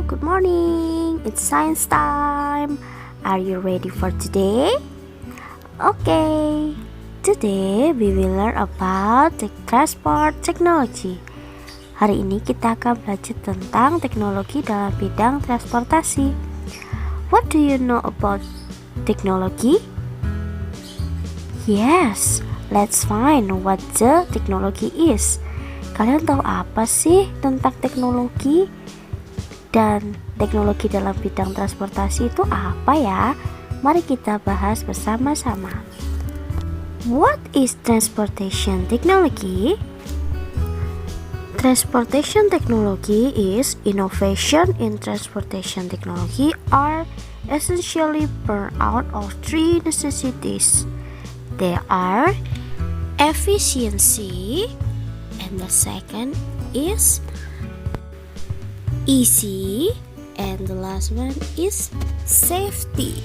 good morning. It's science time. Are you ready for today? Okay. Today we will learn about the transport technology. Hari ini kita akan belajar tentang teknologi dalam bidang transportasi. What do you know about technology? Yes, let's find what the technology is. Kalian tahu apa sih tentang teknologi? Dan teknologi dalam bidang transportasi itu apa ya? Mari kita bahas bersama-sama. What is transportation technology? Transportation technology is innovation in transportation technology are essentially born out of three necessities. They are efficiency, and the second is easy, and the last one is safety.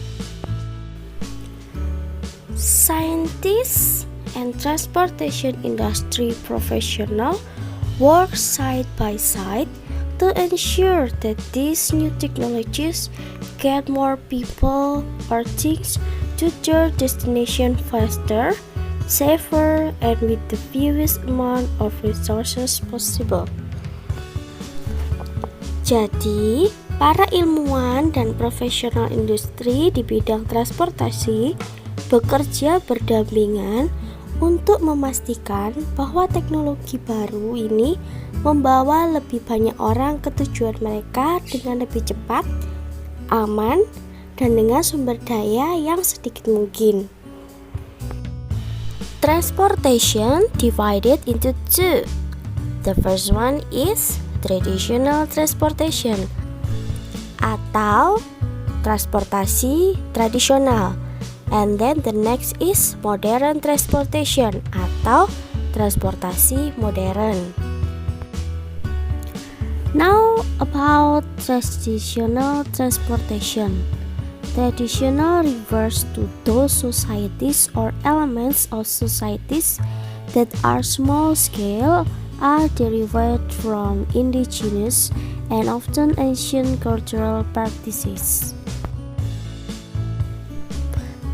Scientists and transportation industry professionals work side by side to ensure that these new technologies get more people or things to their destination faster, safer, and with the fewest amount of resources possible. Jadi, para ilmuwan dan profesional industri di bidang transportasi bekerja berdampingan untuk memastikan bahwa teknologi baru ini membawa lebih banyak orang ke tujuan mereka dengan lebih cepat, aman, dan dengan sumber daya yang sedikit mungkin. Transportation divided into two. The first one is traditional transportation atau transportasi tradisional, and then the next is modern transportation atau transportasi modern. Now about traditional transportation. Traditional refers to those societies or elements of societies that are small scale, are derived from indigenous and often ancient cultural practices.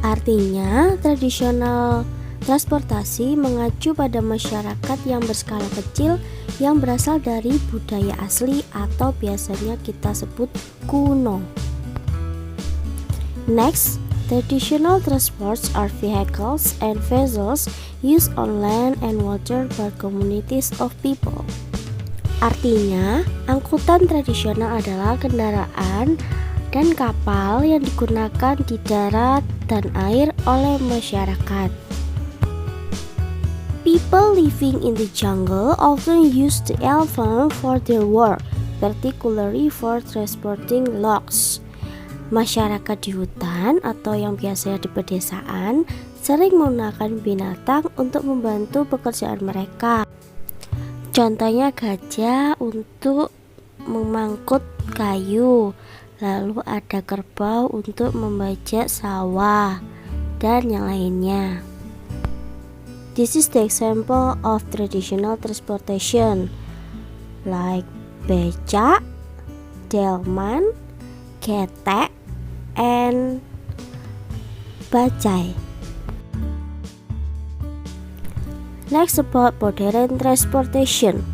Artinya, tradisional transportasi mengacu pada masyarakat yang berskala kecil yang berasal dari budaya asli atau biasanya kita sebut kuno. Next, traditional transports are vehicles and vessels used on land and water by communities of people. Artinya, angkutan tradisional adalah kendaraan dan kapal yang digunakan di darat dan air oleh masyarakat. People living in the jungle often use the elephant for their work, particularly for transporting logs. Masyarakat di hutan atau yang biasanya di pedesaan sering menggunakan binatang untuk membantu pekerjaan mereka. Contohnya gajah untuk memangkut kayu, lalu ada kerbau untuk membajak sawah, dan yang lainnya. This is the example of traditional transportation like becak, delman, ketek, and bajai. Next about modern transportation.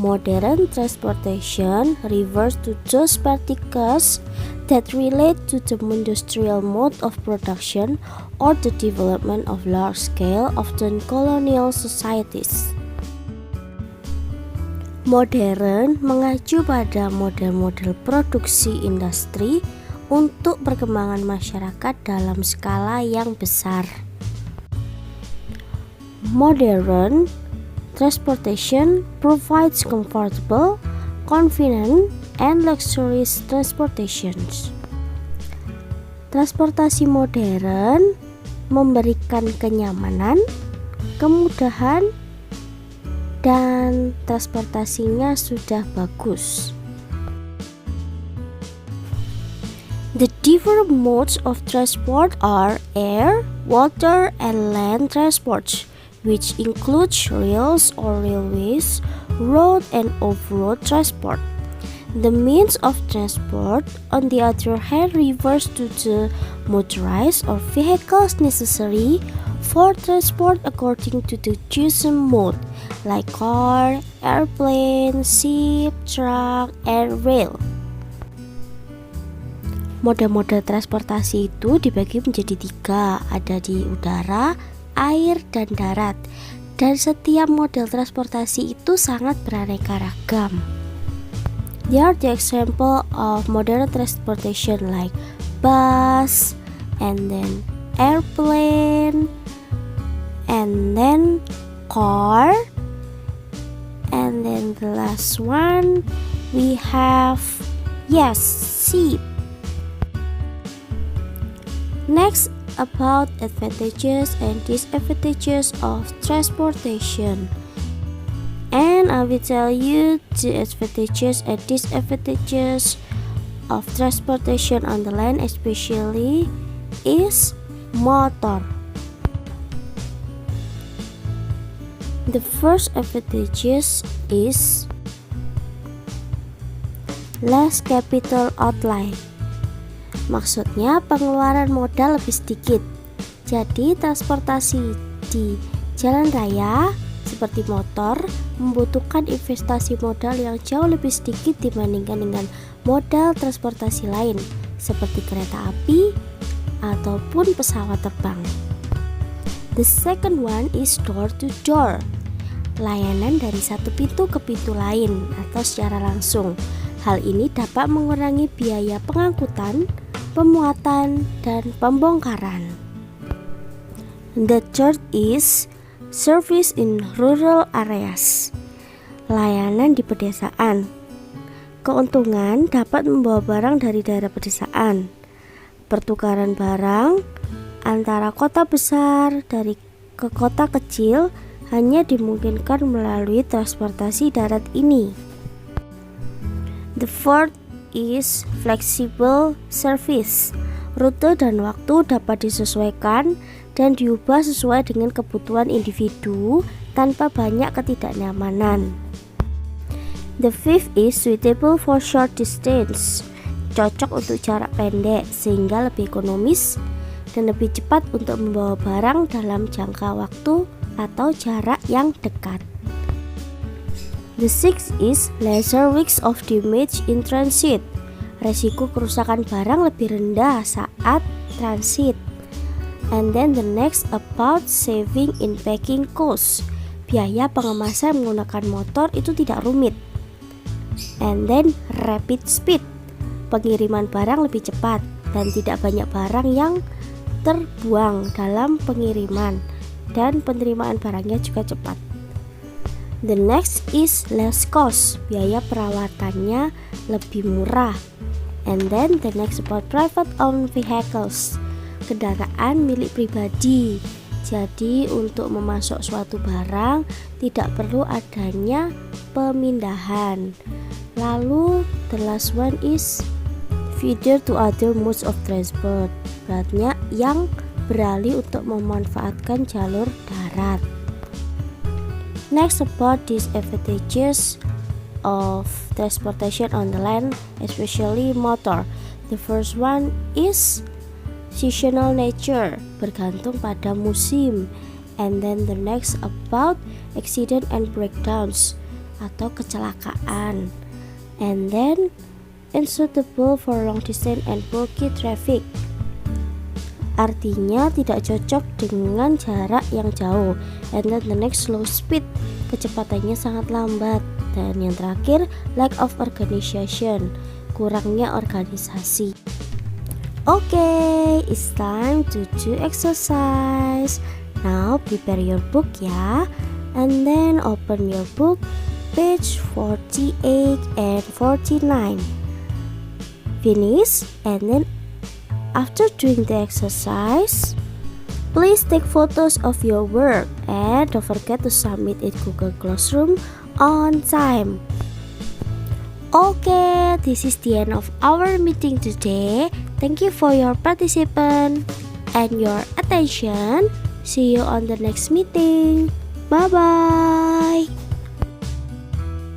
Modern transportation refers to those particles that relate to the industrial mode of production or the development of large-scale, often colonial societies. Modern mengacu pada model-model produksi industri untuk perkembangan masyarakat dalam skala yang besar. Modern transportation provides comfortable, convenient, and luxurious transportations. Transportasi modern memberikan kenyamanan, kemudahan, dan transportasinya sudah bagus. The different modes of transport are air, water, and land transports, which includes rails or railways, road and off-road transport. The means of transport, on the other hand, refers to the motorized or vehicles necessary for transport according to the chosen mode, like car, airplane, ship, truck, and rail. Moda-moda transportasi itu dibagi menjadi 3, ada di udara, air, dan darat. Dan setiap model transportasi itu sangat beraneka ragam. They are the example of modern transportation like bus, and then airplane, and then car, and then the last one we have ship. Next, about advantages and disadvantages of transportation. And I will tell you the advantages and disadvantages of transportation on the land, especially is motor. The first advantages is less capital outlay. Maksudnya pengeluaran modal lebih sedikit. Jadi transportasi di jalan raya seperti motor membutuhkan investasi modal yang jauh lebih sedikit dibandingkan dengan modal transportasi lain seperti kereta api ataupun pesawat terbang. The second one is door to door. Layanan dari satu pintu ke pintu lain atau secara langsung. Hal ini dapat mengurangi biaya pengangkutan, pemuatan, dan pembongkaran. The third is service in rural areas. Layanan di pedesaan. Keuntungan dapat membawa barang dari daerah pedesaan. Pertukaran barang antara kota besar ke kota kecil hanya dimungkinkan melalui transportasi darat ini. The fourth is flexible service. Rute dan waktu dapat disesuaikan dan diubah sesuai dengan kebutuhan individu tanpa banyak ketidaknyamanan. The fifth is suitable for short distance. Cocok untuk jarak pendek sehingga lebih ekonomis dan lebih cepat untuk membawa barang dalam jangka waktu atau jarak yang dekat. The sixth is lesser risk of damage in transit. Resiko kerusakan barang lebih rendah saat transit. And then the next about saving in packing cost. Biaya pengemasan menggunakan motor itu tidak rumit. And then rapid speed. Pengiriman barang lebih cepat dan tidak banyak barang yang terbuang dalam pengiriman dan penerimaan barangnya juga cepat. The next is less cost. Biaya perawatannya lebih murah. And then the next about private owned vehicles. Kendaraan milik pribadi. Jadi untuk memasok suatu barang tidak perlu adanya pemindahan. Lalu the last one is feeder to other modes of transport. Berarti yang beralih untuk memanfaatkan jalur darat. Next about disadvantages of transportation on the land, especially motor. The first one is seasonal nature, bergantung pada musim. And then the next about accident and breakdowns, atau kecelakaan. And then unsuitable for long distance and bulky traffic. Artinya tidak cocok dengan jarak yang jauh. And then the next slow speed, kecepatannya sangat lambat. Dan yang terakhir lack of organization, kurangnya organisasi. Okay, it's time to do exercise. Now prepare your book ya. And then open your book page 48 and 49. Finish, and then after doing the exercise, please take photos of your work and don't forget to submit it Google Classroom on time. Okay, this is the end of our meeting today. Thank you for your participation and your attention. See you on the next meeting. Bye bye.